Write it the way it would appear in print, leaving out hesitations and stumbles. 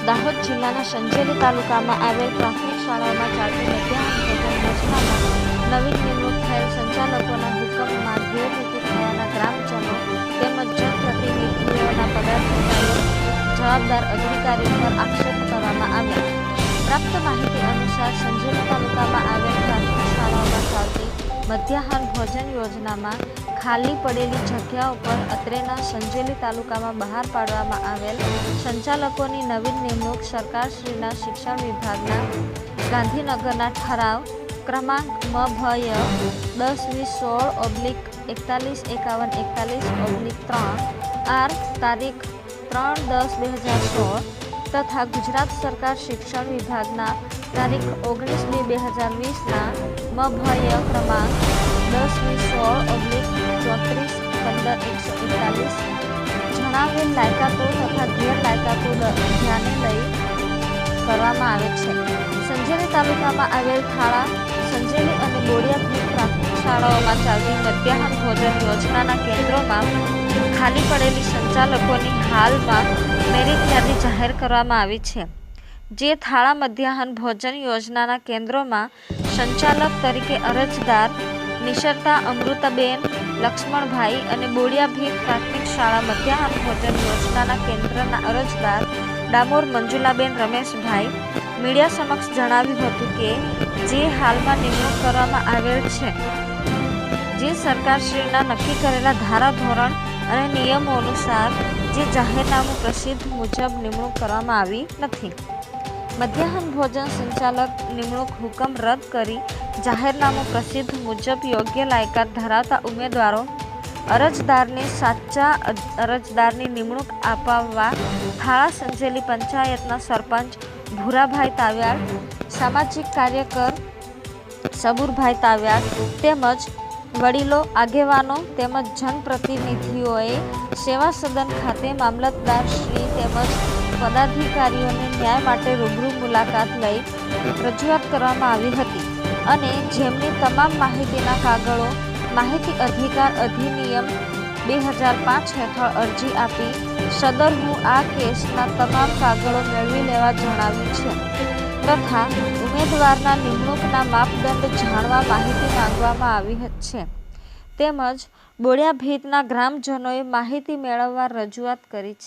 દાહોદ જિલ્લાના સંજેલી તાલુકામાં આવેલ પ્રાથમિક શાળામાં ચાલતી મધ્યાહન ભોજન યોજનામાં નવીન નિમણૂક થયેલ સંચાલકોના હુકમમાં ગેરરીતિ થયાના ગ્રામજનો તેમજ જનપ્રતિનિધિઓના પદાધિકારીઓ જવાબદાર અધિકારીઓ પર આક્ષેપ કરવામાં આવ્યા. પ્રાપ્ત માહિતી અનુસાર સંજેલી તાલુકામાં આવેલ પ્રાથમિક શાળાઓમાં ચાલતી મધ્યાહન ભોજન યોજનામાં ખાલી પડેલી જગ્યાઓ પર અત્રેના સંજેલી તાલુકામાં બહાર પાડવામાં આવેલ સંચાલકોની નવીન નિમણૂક સરકારશ્રીના શિક્ષણ વિભાગના ગાંધીનગરના ઠરાવ ક્રમાંક Mભય 10-20-41-41-41-3 આર તારીખ 3/10/2016 તથા ગુજરાત સરકાર શિક્ષણ વિભાગના તારીખ 19/2/2020ના Mભય ક્રમાંક 10-20-16-34-15-141 જણાવેલ લાયકાતો તથા ગેરલાયકાતો ધ્યાને લઈ કરવામાં આવે છે. સંજેલી તાલુકામાં આવેલ થાળા, સંજેલી અને બોડિયાભીત પ્રાથમિક શાળાઓમાં ચાલતી મધ્યાહન ભોજન યોજનાના કેન્દ્રોમાં ખાલી પડેલી સંચાલકોની હાલમાં મેરિટ યાદી જાહેર કરવામાં આવી છે. જે થાળા મધ્યાહન ભોજન યોજનાના કેન્દ્રોમાં સંચાલક તરીકે અરજદાર નિશરતા અમૃતાબેન લક્ષ્મણભાઈ અને બોડિયાભીત પ્રાથમિક શાળા મધ્યાહન ભોજન યોજનાના કેન્દ્રના અરજદાર ડામોર મંજુલાબેન રમેશભાઈ મીડિયા સમક્ષ જણાવ્યું હતું કે જે હાલમાં નિમણૂક કરવામાં આવેલ છે જે સરકારશ્રીના નક્કી કરેલા ધારાધોરણ અને નિયમો અનુસાર જે જાહેરનામું પ્રસિદ્ધ મુજબ નિમણૂક કરવામાં આવી નથી. મધ્યાહન ભોજન સંચાલક નિમણૂક હુકમ રદ કરી જાહેરનામું પ્રસિદ્ધ મુજબ યોગ્ય લાયકાત ધરાવતા ઉમેદવારો અરજદારને સાચા અરજદારની નિમણૂક અપાવવા થાળા સંજેલી પંચાયતના સરપંચ ભૂરાભાઈ તાવ્યાડ, સામાજિક કાર્યકર સબુરભાઈ તાવ્યાડ તેમજ વડીલો, આગેવાનો તેમજ જનપ્રતિનિધિઓએ સેવા સદન ખાતે મામલતદાર શ્રી તેમજ પદાધિકારીઓને ન્યાય માટે રૂબરૂ મુલાકાત લઈ રજૂઆત કરવામાં આવી હતી અને જેમની તમામ માહિતીના કાગળો માહિતી અધિકાર અધિનિયમ 2005 હેઠળ અરજી આપી સદરનું આ કેસના તમામ કાગળો મેળવી લેવા જણાવ્યું છે તથા ઉમેદવારના નિમણૂકના માપદંડ જાણવા માહિતી માંગવામાં આવી છે તેમજ બોડિયાભીતના ગ્રામજનોએ માહિતી મેળવવા રજૂઆત કરી છે.